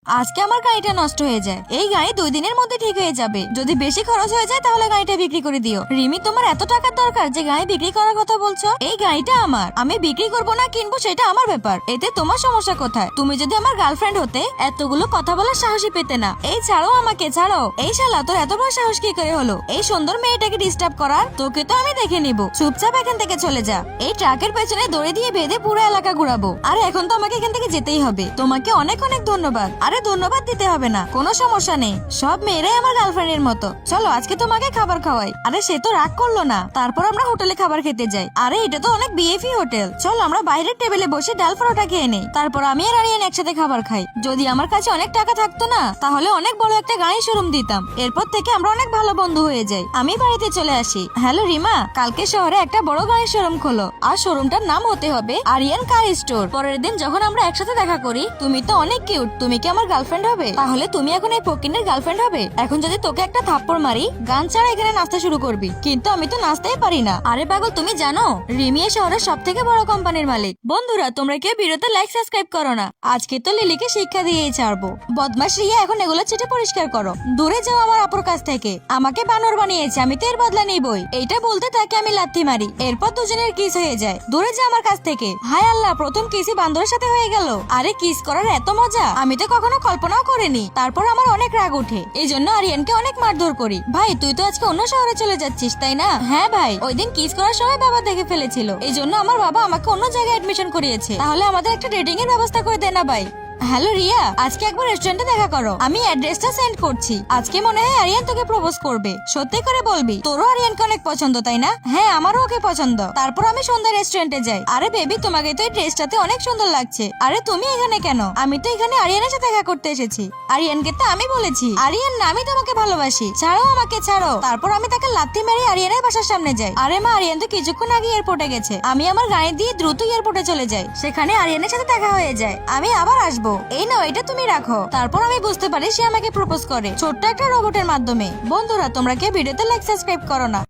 আজকে আমার গাড়িটা নষ্ট হয়ে যায়, এই গাড়ি 2 দিনের মধ্যে ঠিক হয়ে যাবে। যদি বেশি খরচ হয়ে যায় তাহলে গাড়িটা বিক্রি করে দিও। রিমি, তোমার এত টাকার দরকার যে গাড়ি বিক্রি করার কথা বলছো? এই গাড়িটা আমার, আমি বিক্রি করবো না কিনবো সেটা আমার ব্যাপার, এতে তোমার সমস্যা কোথায়? তুমি যদি আমার গার্লফ্রেন্ড হতে এতগুলো কথা বলার সাহসই পেতে না। এই ছাড়ো, আমাকে ছাড়ো। এই শালা, তোর এত বড় সাহস কি করে হলো এই সুন্দর মেয়েটাকে ডিস্টার্ব করার? তোকে তো আমি দেখে নিব, চুপচাপ এখান থেকে চলে যা। এই ট্রাকের পেছনে দড়ি দিয়ে বেঁধে পুরো এলাকা ঘুরাবো। আর এখন তো আমাকে এখান থেকে যেতেই হবে। তোমাকে অনেক অনেক ধন্যবাদ। আরে ধন্যবাদ দিতে হবে না, কোনো সমস্যা নেই, সব মেয়েরাই আমার গার্লফ্রেন্ডের মতো। চলো আজকে তোমাকে খাবার খাওয়াই। আরে সে তো রাগ করলো না। তারপর আমরা হোটেলে খাবার খেতে যাই। আরে এটা তো অনেক বিএফি হোটেল, চলো আমরা বাইরের টেবিলে বসে ডাল পরোটা খেয়ে নেই। তারপর আমি আর আরিয়ান একসাথে খাবার খাই। যদি আমার কাছে অনেক টাকা থাকতো না তাহলে অনেক বড় একটা গাড়ি শোরুম দিতাম। এরপর থেকে আমরা অনেক ভালো বন্ধু হয়ে যাই। আমি বাড়িতে চলে আসি। হ্যালো রিমা, কালকে শহরে একটা বড় গাড়ির শোরুম খোলো, আর শোরুমটার নাম হতে হবে আরিয়ান কার স্টোর। পরের দিন যখন আমরা একসাথে দেখা করি, তুমি তো অনেক কিউট, তুমি কি আমার গার্লফ্রেন্ড হবে? তাহলে তুমি এখন এই ফকিনের গার্লফ্রেন্ড হবে? এখন যদি তোকে একটা থাপ্পড় মারি, গান ছাড়া এখানে নাচতে শুরু করবি। কিন্তু আমি তো নাচতেই পারি না। আরে পাগল, তুমি জানো রিমি এই শহরের সব থেকে বড় কোম্পানির মালিক। বন্ধুরা, তোমরা কেউ ভিডিওতে লাইক সাবস্ক্রাইব করো না। আজকে তো লিলিকে শিক্ষা দিয়েই ছাড়বো। বদমাশ রিয়া, এখন এগুলো চেটে পরিষ্কার করো। দূরে যাও আমার আপুর কাছ থেকে। আমাকে বানর বানিয়েছে, আমি তো এর বদলা নিবই। এইটা বলতে তাকে আমি লাথি মারি। এরপর দুজনের কিস হয়ে যায়। দূরে যা আমার কাছ থেকে। হায় আল্লাহ, প্রথম কিসই বান্দরের সাথে হয়ে গেল। আরে কিস করার এত মজা আমি তো কখনো কল্পনাও করিনি। তারপর আমার অনেক রাগ ওঠে, এই জন্য আরিয়ানকে অনেক মারধর করি। ভাই, তুই তো আজকে অন্য শহরে চলে যাচ্ছিস তাই না? হ্যাঁ ভাই, ওই দিন কিস করার সময় বাবা দেখে ফেলেছিল, এই জন্য আমার বাবা আমাকে অন্য জায়গায় এডমিশন করিয়েছে। তাহলে আমাদের একটা ডেটিং এর ব্যবস্থা করে দে না ভাই। হ্যালো রিয়া, আজকে একবার রেস্টুরেন্টে দেখা করো, আমি অ্যাড্রেসটা সেন্ড করছি। আজকে মনে হয় আরিয়ান তোকে প্রপোজ করবে, সত্যি করে বলবি? তোরও আরিয়ানকে অনেক পছন্দ তাই না? হ্যাঁ, আমারও ওকে পছন্দ। তারপর আমি সন্ধ্যা রেস্টুরেন্টে যাই। আরে বেবি, তোমাকে তো এই ড্রেসটাতে অনেক সুন্দর লাগছে। আরে তুমি এখানে কেন? আমি তো এখানে আরিয়ানের সাথে দেখা করতে এসেছি। আরিয়ানকে তো আমি বলেছি। আরিয়ান না, আমি তোমাকে ভালোবাসি, ছাড়ো আমাকে, ছাড়ো। তারপর আমি তাকে লাথি মেরে আরিয়ানের বাসার সামনে যাই। আরে মা, আরিয়ান তো কিছুক্ষণ আগে এয়ারপোর্টে গেছে। আমি আমার গাড়ি দিয়ে দ্রুত এয়ারপোর্টে চলে যাই। সেখানে আরিয়ানের সাথে দেখা হয়ে যায়। আমি আবার আসবো। এই নাও, এটা তুমি রাখো। তারপর আমি বুঝতে পারি সে আমাকে প্রপোজ করে ছোট্ট একটা রোবটের মাধ্যমে। বন্ধুরা, তোমরা কি ভিডিওতে লাইক সাবস্ক্রাইব করো না?